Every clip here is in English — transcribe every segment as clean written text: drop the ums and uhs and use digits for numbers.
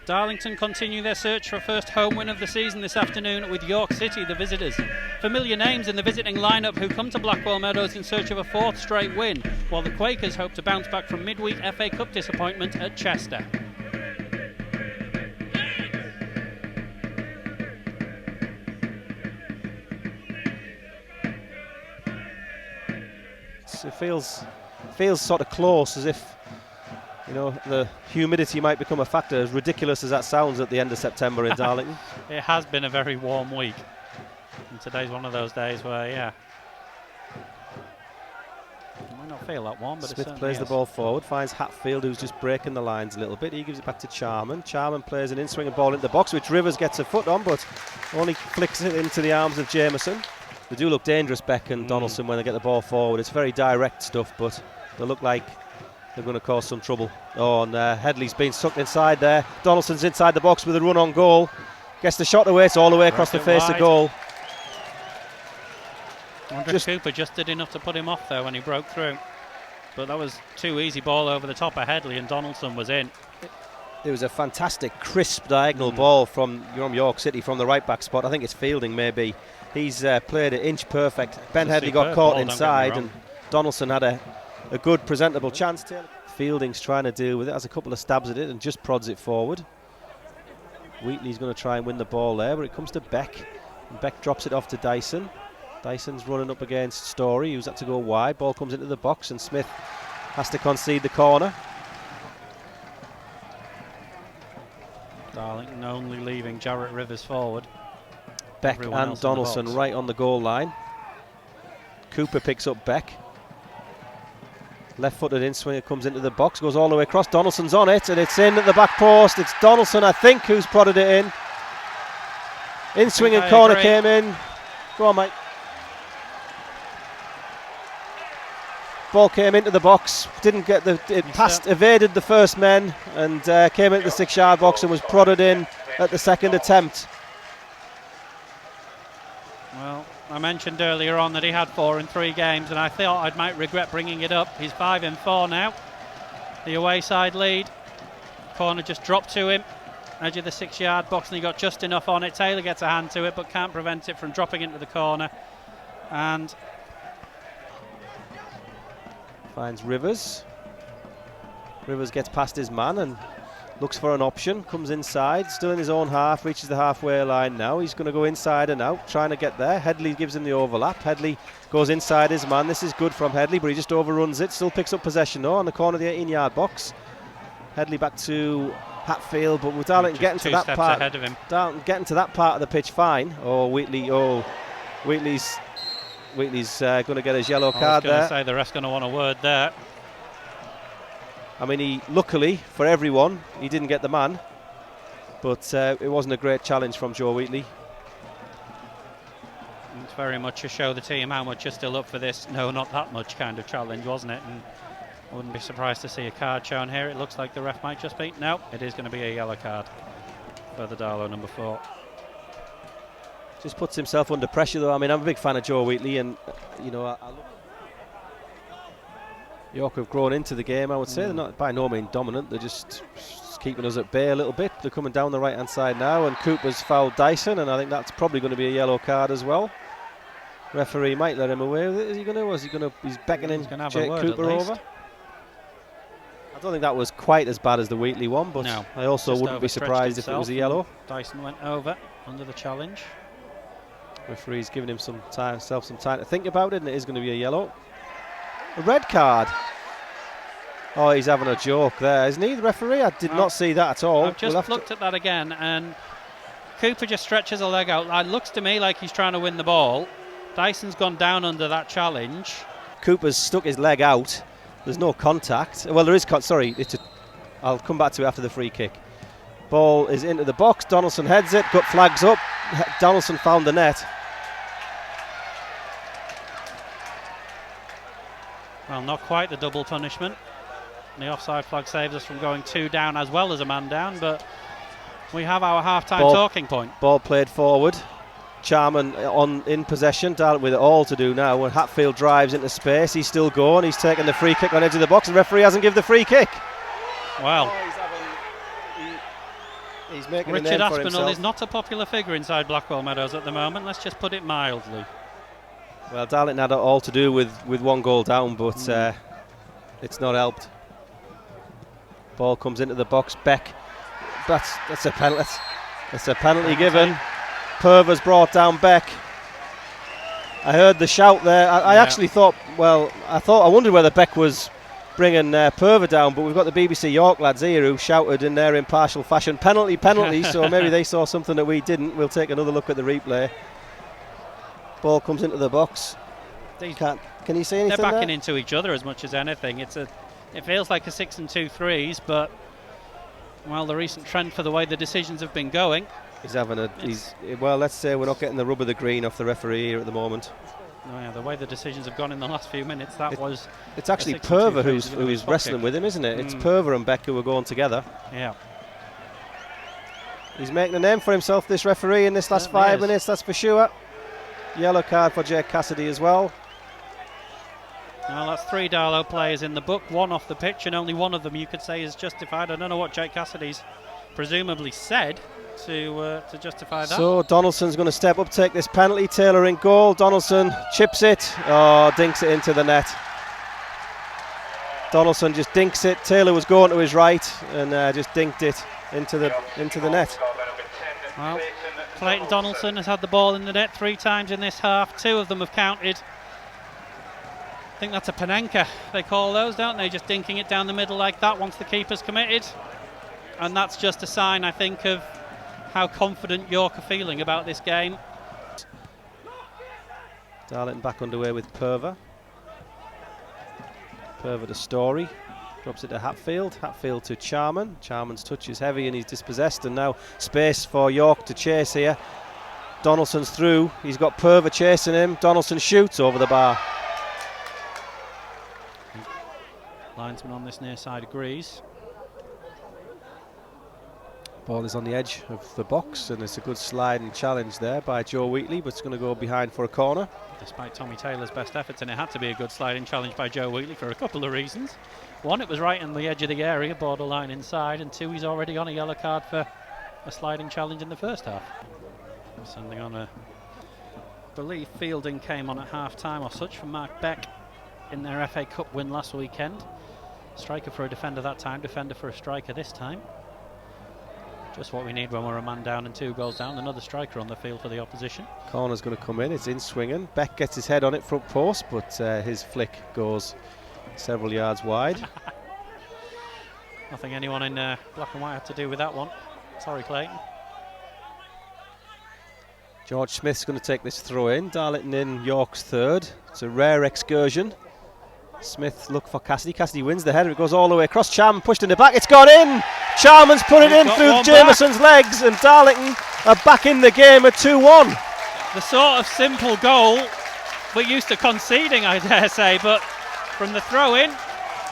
Darlington continue their search for a first home win of the season this afternoon with York City, the visitors. Familiar names in the visiting lineup who come to Blackwell Meadows in search of a fourth straight win, while the Quakers hope to bounce back from midweek FA Cup disappointment at Chester. It feels sort of close, as if, you know, the humidity might become a factor, as ridiculous as that sounds at the end of September in Darlington. It has been a very warm week, and today's one of those days where, yeah, it might not feel that warm, but Smith it plays is. the ball forward, finds Hatfield, who's just breaking the lines a little bit. He gives it back to Charman. Charman plays an in-swinging ball into the box, which Rivers gets a foot on, but only flicks it into the arms of Jameson. They do look dangerous, Beck and Donaldson, when they get the ball forward. It's very direct stuff, but they look like they're going to cause some trouble. Oh, and Headley's been sucked inside there. Donaldson's inside the box with a run on goal. Gets the shot away, it's all the way across the face of goal. I wonder if Cooper just did enough to put him off there when he broke through. But that was too easy ball over the top of Headley, and Donaldson was in. It was a fantastic, crisp diagonal ball from York City from the right back spot. I think it's Fielding, maybe. He's played it inch perfect. Ben Headley got caught inside, and Donaldson had a good, presentable chance. Fielding's trying to deal with it, has a couple of stabs at it and just prods it forward. Wheatley's going to try and win the ball there, but it comes to Beck. And Beck drops it off to Dyson. Dyson's running up against Story, who's had to go wide. Ball comes into the box, and Smith has to concede the corner. Darlington only leaving Jarrett Rivers forward. Beck and Donaldson right on the goal line. Cooper picks up Beck. Left-footed in-swinger comes into the box, goes all the way across. Donaldson's on it, and it's in at the back post. It's Donaldson, I think, who's prodded it in. In-swinging corner came in. Go on, mate. Ball came into the box, didn't get evaded the first men, and came into the 6-yard box and was prodded in at the second attempt. Well, I mentioned earlier on that he had 4 in 3 games, and I thought I might regret bringing it up. He's 5 in 4 now. The away side lead. Corner just dropped to him. Edge of the 6-yard box, and he got just enough on it. Taylor gets a hand to it, but can't prevent it from dropping into the corner. And finds Rivers. Rivers gets past his man and looks for an option, comes inside, still in his own half, reaches the halfway line now. He's going to go inside and out, trying to get there. Headley gives him the overlap. Headley goes inside his man. This is good from Headley, but he just overruns it. Still picks up possession though on the corner of the 18-yard box. Headley back to Hatfield, but with Darlington getting to that part, ahead of him. Darlington getting to that part of the pitch fine. Wheatley's going to get his yellow card there. I was going to say the ref's going to want a word there. I mean, luckily for everyone, he didn't get the man, but it wasn't a great challenge from Joe Wheatley. It's very much to show the team how much you're still up for this. No, not that much kind of challenge, wasn't it? And I wouldn't be surprised to see a card shown here. It looks like the ref might just be. No, it is going to be a yellow card for the Darlow number 4. Just puts himself under pressure though. I mean, I'm a big fan of Joe Wheatley, and you know, I look, York have grown into the game, I would say. They're not by no means dominant, they're just keeping us at bay a little bit. They're coming down the right hand side now, and Cooper's fouled Dyson, and I think that's probably going to be a yellow card as well. Referee might let him away with it. Is he going to? Was he going to? He's beckoning Jake Cooper over. I don't think that was quite as bad as the Wheatley one, but no, I also wouldn't be surprised if it was a yellow. Dyson went over under the challenge. Referee's giving him some time to think about it, and it is going to be a yellow. A red card. Oh, he's having a joke there, isn't he, the referee? I did not see that at all. I've just looked at that again, and Cooper just stretches a leg out. It looks to me like he's trying to win the ball. Dyson's gone down under that challenge. Cooper's stuck his leg out. There's no contact. Well, there is I'll come back to it after the free kick. Ball is into the box. Donaldson heads it, got flags up. Donaldson found the net. Well, not quite the double punishment. The offside flag saves us from going 2 down as well as a man down, but we have our half-time talking point. Ball played forward. Charman in possession. Darlington with it all to do now. When Hatfield drives into space, he's still going. He's taking the free kick on edge of the box. The referee hasn't given the free kick. Well, He's making Richard a name for Aspinall himself. is not a popular figure inside Blackwell Meadows at the moment. Let's just put it mildly. Well, Darlington had it all to do with 1 goal down, but it's not helped. Ball comes into the box. Beck. That's a penalty. That's a penalty given. Purver's brought down Beck. I heard the shout there. I actually thought, I wondered whether Beck was bringing Purver down, but we've got the BBC York lads here who shouted in their impartial fashion, penalty, so maybe they saw something that we didn't. We'll take another look at the replay. Ball comes into the box. Can you see anything? They're backing there? into each other as much as anything. It feels like a 6 and 2 threes, but the recent trend for the way the decisions have been going. He's having let's say we're not getting the rub of the green off the referee here at the moment. Oh yeah, the way the decisions have gone in the last few minutes, it's actually Purver who's wrestling with him, isn't it? It's Purver and Beck who are going together. Yeah. He's making a name for himself, this referee, in this last 5 minutes, that's for sure. Yellow card for Jake Cassidy as well. Well, that's 3 Darlow players in the book, 1 off the pitch, and only 1 of them you could say is justified. I don't know what Jake Cassidy's presumably said to justify that. So Donaldson's going to step up, take this penalty. Taylor in goal. Donaldson chips it. Dinks it into the net. Donaldson just dinks it. Taylor was going to his right and just dinked it into the net. Well, Clayton Donaldson has had the ball in the net 3 times in this half. 2 of them have counted. I think that's a Panenka, they call those, don't they? Just dinking it down the middle like that once the keeper's committed. And that's just a sign, I think, of how confident York are feeling about this game. Darlington back underway with Purver. Purver to Story. Drops it to Hatfield. Hatfield to Charman. Charman's touch is heavy and he's dispossessed, and now space for York to chase here. Donaldson's through. He's got Purver chasing him. Donaldson shoots over the bar. Linesman on this near side agrees. Ball is on the edge of the box and it's a good sliding challenge there by Joe Wheatley, but it's going to go behind for a corner. Despite Tommy Taylor's best efforts, and it had to be a good sliding challenge by Joe Wheatley for a couple of reasons. 1, it was right on the edge of the area, borderline inside, and 2, he's already on a yellow card for a sliding challenge in the first half. Sending on I believe fielding came on at half-time or such from Mark Beck in their FA Cup win last weekend. Striker for a defender that time, defender for a striker this time. Just what we need when we're a man down and 2 goals down. Another striker on the field for the opposition. Corner's going to come in, it's in swinging. Beck gets his head on it front post, but his flick goes several yards wide. Nothing anyone in black and white had to do with that one. Sorry, Clayton. George Smith's going to take this throw in. Darlington in York's third. It's a rare excursion. Smith look for Cassidy. Cassidy wins the header. It goes all the way across. Charman pushed in the back. It's gone in. Charman's put it in through Jameson's legs, and Darlington are back in the game at 2-1. The sort of simple goal we're used to conceding, I dare say, but from the throw in,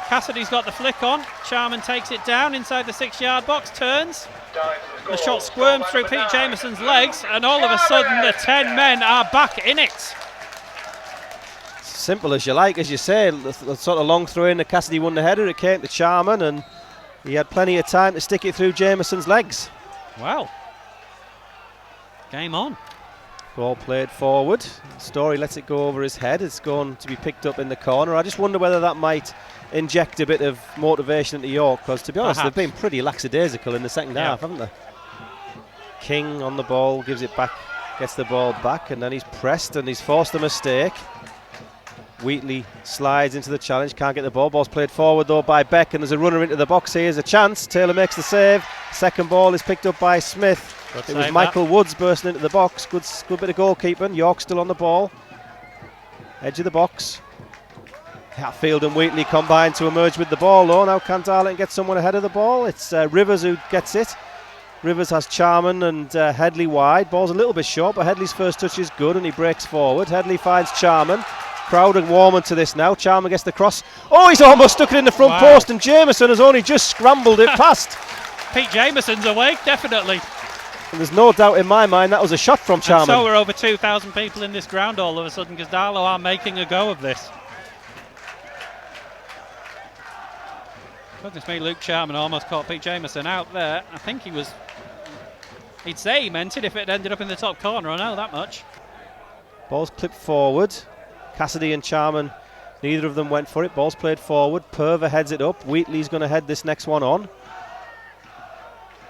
Cassidy's got the flick on. Charman takes it down inside the 6-yard box, turns. The shot squirms through Pete Jameson's legs, and all of a sudden the 10 men are back in it. Simple as you like, as you say, the sort of long throw in that Cassidy won the header. It came to Charman and he had plenty of time to stick it through Jameson's legs. Wow. Game on. Ball played forward. Story lets it go over his head. It's going to be picked up in the corner. I just wonder whether that might inject a bit of motivation into York, because to be honest, they've been pretty lackadaisical in the second half, haven't they? King on the ball, gives it back, gets the ball back, and then he's pressed and he's forced a mistake. Wheatley slides into the challenge, can't get the ball. Ball's played forward though by Beck, and there's a runner into the box. Here's a chance. Taylor makes the save. Second ball is picked up by Smith. It was Michael Woods bursting into the box. Good bit of goalkeeping. York still on the ball. Edge of the box. Hatfield and Wheatley combine to emerge with the ball though. Now can Darlington get someone ahead of the ball? It's Rivers who gets it. Rivers has Charman and Headley wide. Ball's a little bit short, but Headley's first touch is good and he breaks forward. Headley finds Charman. Crowd are warming to this now. Charman gets the cross. Oh, he's almost stuck it in the front post, and Jameson has only just scrambled it past. Pete Jameson's awake, definitely. And there's no doubt in my mind that was a shot from Charman. And so we're over 2,000 people in this ground all of a sudden, because Darlow are making a go of this. Goodness me, Luke Charman almost caught Pete Jameson out there. I think he was He'd say he meant it if it ended up in the top corner, I know that much. Ball's clipped forward. Cassidy and Charman, neither of them went for it. Ball's played forward. Purver heads it up. Wheatley's going to head this next one on.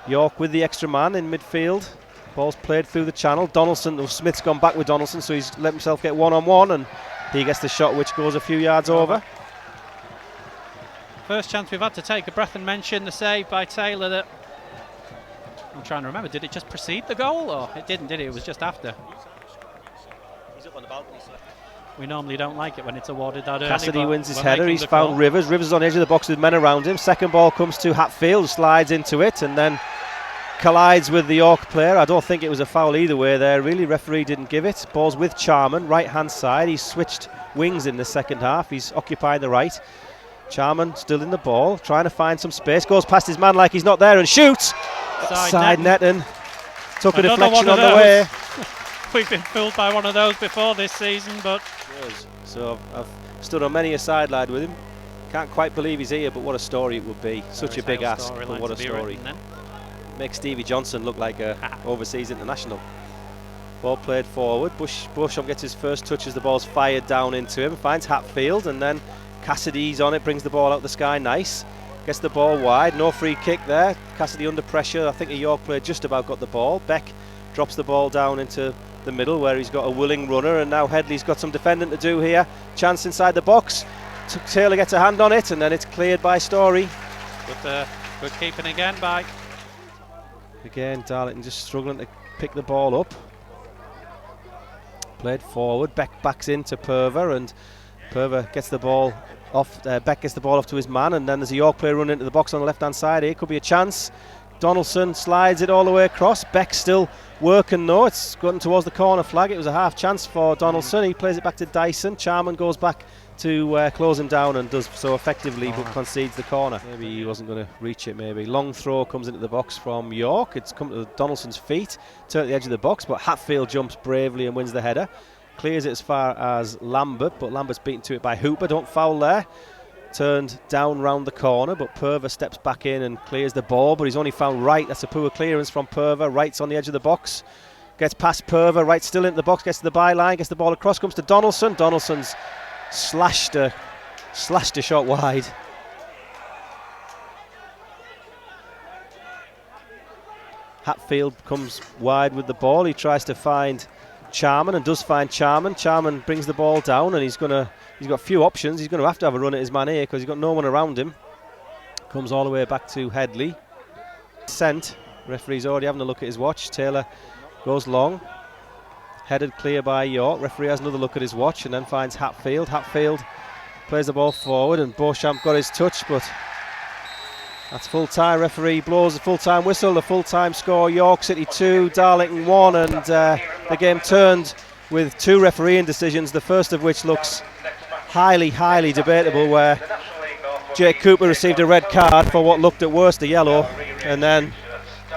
York with the extra man in midfield. Ball's played through the channel. Donaldson, Smith's gone back with Donaldson, so he's let himself get one-on-one, and he gets the shot which goes a few yards over. First chance we've had to take a breath and mention the save by Taylor that... I'm trying to remember, did it just precede the goal, or it didn't, did it? It was just after. He's up on the balcony, sir. We normally don't like it when it's awarded that early. Cassidy wins his header. He's found Rivers. Rivers is on the edge of the box with men around him. Second ball comes to Hatfield, slides into it, and then collides with the York player. I don't think it was a foul either way there, really. Referee didn't give it. Ball's with Charman, right hand side. He's switched wings in the second half. He's occupying the right. Charman still in the ball, trying to find some space. Goes past his man like he's not there and shoots. Side net and took a deflection on the way. We've been fooled by one of those before this season, but... So I've stood on many a sideline with him. Can't quite believe he's here, but what a story it would be. Such a big ask, but what a story. Makes Stevie Johnson look like a overseas international. Ball played forward. Beauchamp gets his first touch as the ball's fired down into him. Finds Hatfield, and then Cassidy's on it, brings the ball out the sky. Nice. Gets the ball wide. No free kick there. Cassidy under pressure. I think a York player just about got the ball. Beck drops the ball down into the middle where he's got a willing runner, and now Headley's got some defending to do here. Chance inside the box. Taylor gets a hand on it, and then it's cleared by Story. Good keeping again by... Again, Darlington just struggling to pick the ball up. Played forward. Beck backs into Purver, and Purver gets the ball off. Beck gets the ball off to his man, and then there's a York player running into the box on the left-hand side here. Could be a chance. Donaldson slides it all the way across. Beck still working though. It's gotten towards the corner flag. It was a half chance for Donaldson. He plays it back to Dyson. Charman goes back to close him down and does so effectively, but concedes the corner. Maybe he wasn't going to reach it, maybe. Long throw comes into the box from York. It's come to Donaldson's feet, turned at the edge of the box, but Hatfield jumps bravely and wins the header. Clears it as far as Lambert, but Lambert's beaten to it by Hooper. Don't foul there. Turned down round the corner, but Purver steps back in and clears the ball, but he's only found Wright. That's a poor clearance from Purver. Wright's on the edge of the box. Gets past Purver. Wright still into the box, gets to the byline, gets the ball across, comes to Donaldson. Donaldson's slashed a shot wide. Hatfield comes wide with the ball. He tries to find Charman and does find Charman. Charman brings the ball down, and he's got a few options. He's going to have a run at his man here because he's got no one around him. Comes all the way back to Headley. Sent. Referee's already having a look at his watch. Taylor goes long. Headed clear by York. Referee has another look at his watch and then finds Hatfield. Hatfield plays the ball forward, and Beauchamp got his touch, but that's full time. Referee blows the full time whistle. The full time score: York City 2, Darlington 1, and the game turned with two refereeing decisions. The first of which looks highly debatable, where Jake Cooper received a red card for what looked at worst a yellow, and then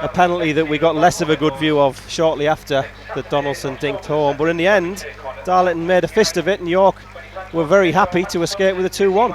a penalty that we got less of a good view of shortly after that Donaldson dinked home. But in the end, Darlington made a fist of it, and York were very happy to escape with a 2-1.